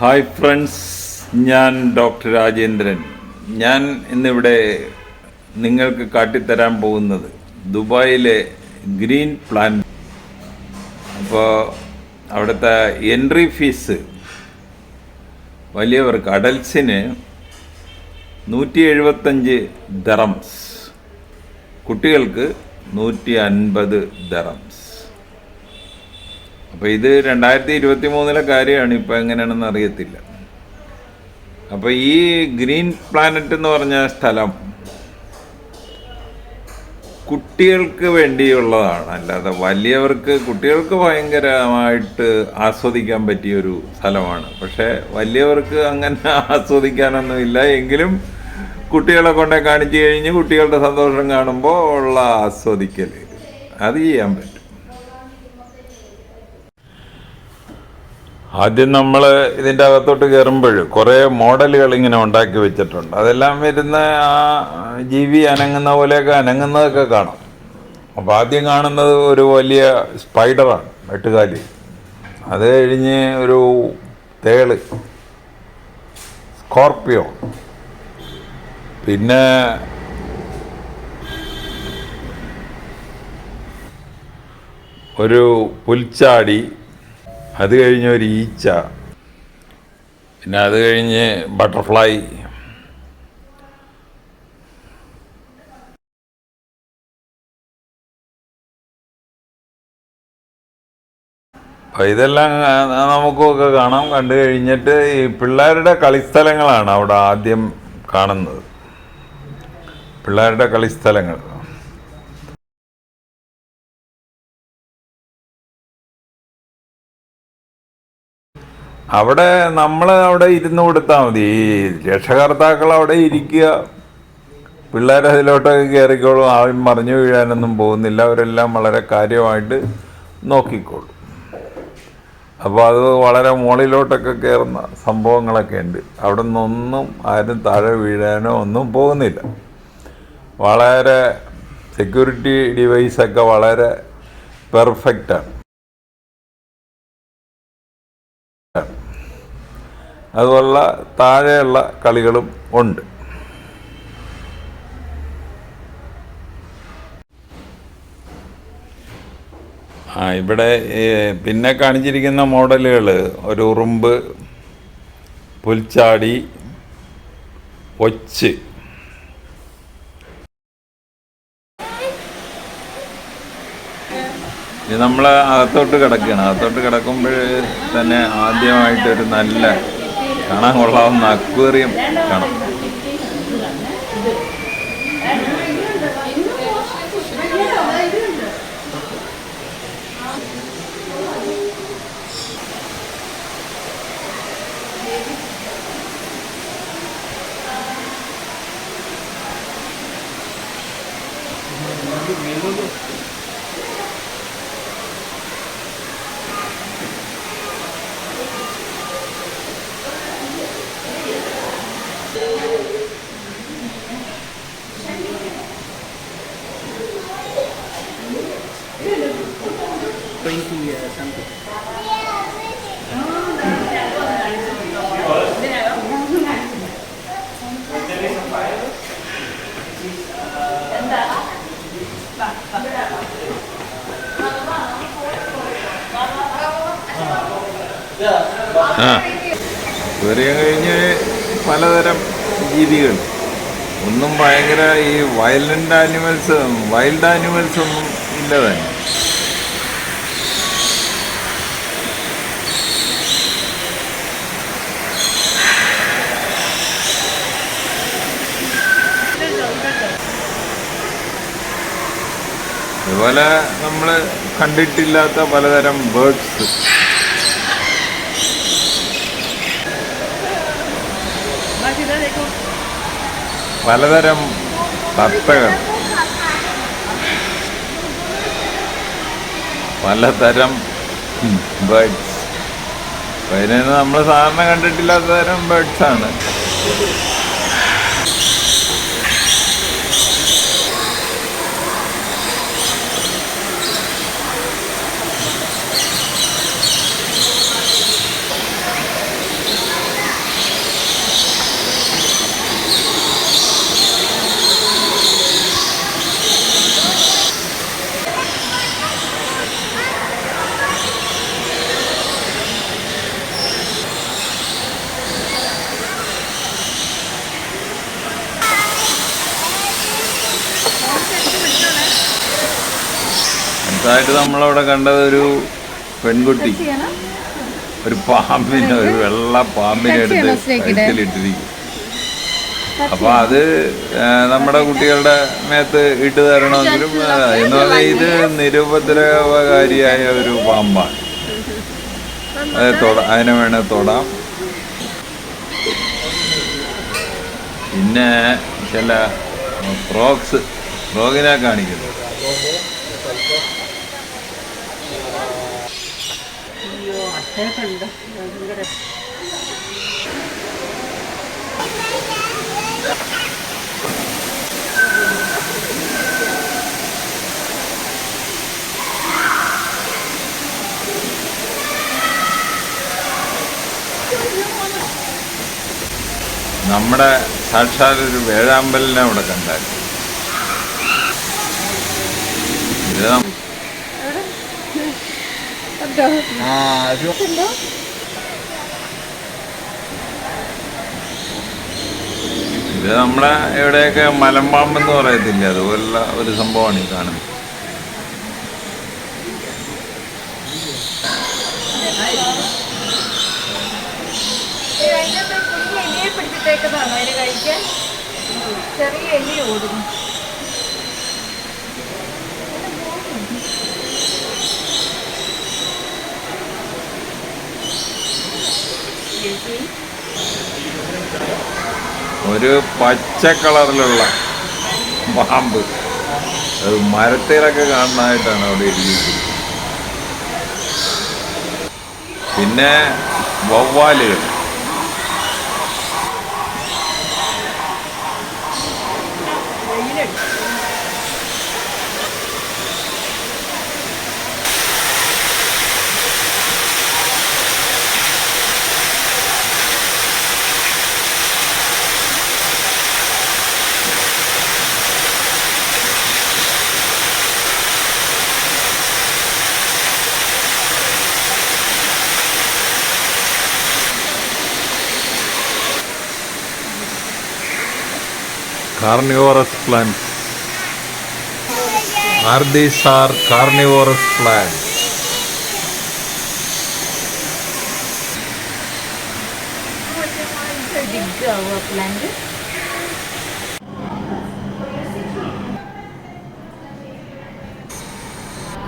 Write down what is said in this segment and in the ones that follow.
Hi friends, ഞാൻ doctor Rajendran. ഞാൻ ഇന്നിവിടെ നിങ്ങൾക്ക് കാട്ടിത്തരാൻ പോകുന്നത് ദുബായിലെ ഗ്രീൻ പ്ലാന്റ്. അപ്പോൾ അവിടുത്തെ എൻട്രി ഫീസ് വലിയവർക്ക് അഡൽസിന് 175 ദറംസ്, കുട്ടികൾക്ക് 150 ദറംസ്. അപ്പോൾ ഇത് 2023 കാര്യമാണ്, ഇപ്പോൾ എങ്ങനെയാണെന്ന് അറിയത്തില്ല. അപ്പോൾ ഈ ഗ്രീൻ പ്ലാനറ്റ് എന്ന് പറഞ്ഞ സ്ഥലം കുട്ടികൾക്ക് വേണ്ടിയുള്ളതാണ്, അല്ലാതെ വലിയവർക്ക് കുട്ടികൾക്ക് ഭയങ്കരമായിട്ട് ആസ്വദിക്കാൻ പറ്റിയൊരു സ്ഥലമാണ്. പക്ഷേ വലിയവർക്ക് അങ്ങനെ ആസ്വദിക്കാനൊന്നുമില്ല. എങ്കിലും കുട്ടികളെ കൊണ്ടേ കാണിച്ചു കഴിഞ്ഞ് കുട്ടികളുടെ സന്തോഷം കാണുമ്പോൾ ഉള്ള ആസ്വദിക്കൽ അത് ചെയ്യാൻ പറ്റും. ആദ്യം നമ്മൾ ഇതിൻ്റെ അകത്തോട്ട് കയറുമ്പോൾ കുറേ മോഡലുകൾ ഇങ്ങനെ ഉണ്ടാക്കി വെച്ചിട്ടുണ്ട്. അതെല്ലാം വരുന്ന ആ ജീവി അനങ്ങുന്ന പോലെയൊക്കെ അനങ്ങുന്നതൊക്കെ കാണാം. അപ്പോൾ ആദ്യം കാണുന്നത് ഒരു വലിയ സ്പൈഡറാണ്, വെട്ടുകാലി. അത് കഴിഞ്ഞ് ഒരു തേള്, സ്കോർപ്പിയോ, പിന്നെ ഒരു പുൽച്ചാടി, അത് കഴിഞ്ഞ് ഒരു ഈച്ച, പിന്നെ അത് കഴിഞ്ഞ് ബട്ടർഫ്ലൈ, അപ്പോൾ ഇതെല്ലാം നമുക്കൊക്കെ കാണാം. കണ്ടു കഴിഞ്ഞിട്ട് ഈ പിള്ളേരുടെ കളിസ്ഥലങ്ങളാണ് അവിടെ ആദ്യം കാണുന്നത്. പിള്ളേരുടെ കളിസ്ഥലങ്ങൾ അവിടെ നമ്മൾ അവിടെ ഇരുന്ന് കൊടുത്താൽ മതി. ഈ രക്ഷകർത്താക്കൾ അവിടെ ഇരിക്കുക, പിള്ളേർ അതിലോട്ടൊക്കെ കയറിക്കോളും. ആരും മറിഞ്ഞു വീഴാനൊന്നും പോകുന്നില്ല. അവരെല്ലാം വളരെ കാര്യമായിട്ട് നോക്കിക്കോളും. അപ്പോൾ അത് വളരെ മുകളിലോട്ടൊക്കെ കയറുന്ന സംഭവങ്ങളൊക്കെ ഉണ്ട്. അവിടെ നിന്നൊന്നും ആരും താഴെ വീഴാനോ ഒന്നും പോകുന്നില്ല. വളരെ സെക്യൂരിറ്റി ഡിവൈസൊക്കെ വളരെ പെർഫെക്റ്റാണ്. അതുപോലുള്ള താഴെയുള്ള കളികളും ഉണ്ട്. ഇവിടെ പിന്നെ കാണിച്ചിരിക്കുന്ന മോഡലുകൾ ഒരു ഉറുമ്പ്, പുൽച്ചാടി, ഒച്ച്. ഇത് നമ്മൾ അകത്തോട്ട് കിടക്കുകയാണ്. അകത്തോട്ട് കിടക്കുമ്പോൾ തന്നെ ആദ്യമായിട്ടൊരു നല്ല കാണാൻ കൊള്ളാവുന്ന അക്വേറിയം കാണാം. അക്വേറിയം കഴിഞ്ഞ് പലതരം ജീവികൾ. ഒന്നും ഭയങ്കര ഈ വൈൽഡ് ആനിമൽസ് ഒന്നും ഇല്ല തന്നെ. അതുപോലെ നമ്മൾ കണ്ടിട്ടില്ലാത്ത പലതരം ബേർഡ്സ്, പലതരം തത്തകൾ, പലതരം ബേർഡ്സ്. അപ്പോൾ ഇതിന് നമ്മൾ സാധാരണ കണ്ടിട്ടില്ലാത്ത തരം ബേർഡ്സാണ്. അടുത്തായിട്ട് നമ്മളവിടെ കണ്ടത് ഒരു പെൺകുട്ടി ഒരു പാമ്പിനെ, ഒരു വെള്ള പാമ്പിനെ എടുത്ത് കഴുത്തിലിട്ടിരിക്കും. അപ്പൊ അത് നമ്മുടെ കുട്ടികളുടെ മേത്ത് ഇട്ട് തരണമെങ്കിലും എന്ന് പറഞ്ഞാൽ ഇത് നിരുപദ്രവകാരിയായ ഒരു പാമ്പാണ്. അതിനെ വേണേ തൊടാം. പിന്നെ ചില ഫ്രോഗിനെ കാണിക്കുന്നു. നമ്മുടെ സാക്ഷാൽ ഒരു വേഴാമ്പലിനെ അവിടെ കണ്ടായിരുന്നു. ഇത് നമ്മളെ എവിടെയൊക്കെ മലമ്പാമ്പെന്ന് പറയത്തില്ല, അതുപോലുള്ള ഒരു സംഭവമാണ് ഈ കാണുന്നത്. ചെറിയ എലി ഓടുന്നു. ഒരു പച്ച കളറിലുള്ള പാമ്പ്, അത് മരത്തിലൊക്കെ കാണുന്നതായിട്ടാണ് അവിടെ ഇരിക്കുന്നത്. പിന്നെ വവ്വാലുകൾ, carnivorous plants. These are carnivorous plants.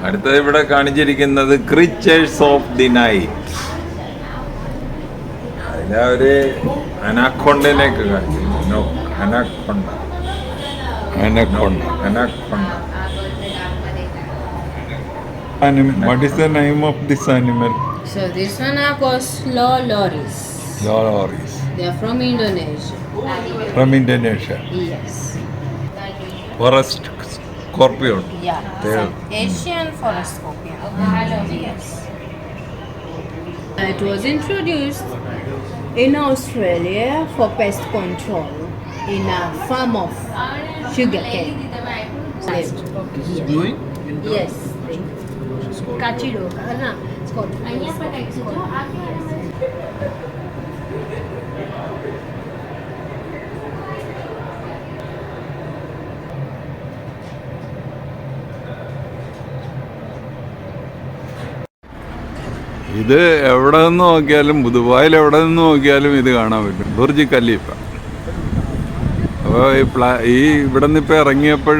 അടുത്തത് ഇവിടെ കാണിച്ചിരിക്കുന്നത് ക്രീച്ചേഴ്സ് ഓഫ് ദി നൈറ്റ്. അതിലെ ഒരു അനാക്കൊണ്ടിനെയൊക്കെ കാണിച്ചിരുന്നു. Anaconda. What is the name of this animal? So this one are called loris. Loris. They are from Indonesia. From Indonesia. Yes. Forest scorpion. Yeah. Asian forest scorpion. Yes. It was introduced in Australia for pest control in a farm of sugarcane. This is glowing? Yes. Kachiro. It's called. ഇത് എവിടെ നിന്ന് നോക്കിയാലും, ദുബായിൽ എവിടെ നിന്ന് നോക്കിയാലും ഇത് കാണാൻ പറ്റും. Burj Khalifa. അപ്പോൾ ഈ ഇവിടെ നിന്ന് ഇപ്പോൾ ഇറങ്ങിയപ്പോൾ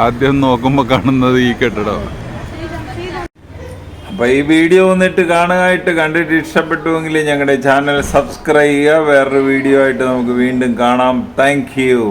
ആദ്യം നോക്കുമ്പോൾ കാണുന്നത് ഈ കെട്ടിടമാണ്. അപ്പോൾ ഈ വീഡിയോ വന്നിട്ട് കാണുകയായിട്ട് കണ്ടിട്ട് ഇഷ്ടപ്പെട്ടുവെങ്കിൽ ഞങ്ങളുടെ ചാനൽ സബ്സ്ക്രൈബ് ചെയ്യുക. വേറൊരു വീഡിയോ ആയിട്ട് നമുക്ക് വീണ്ടും കാണാം. Thank you.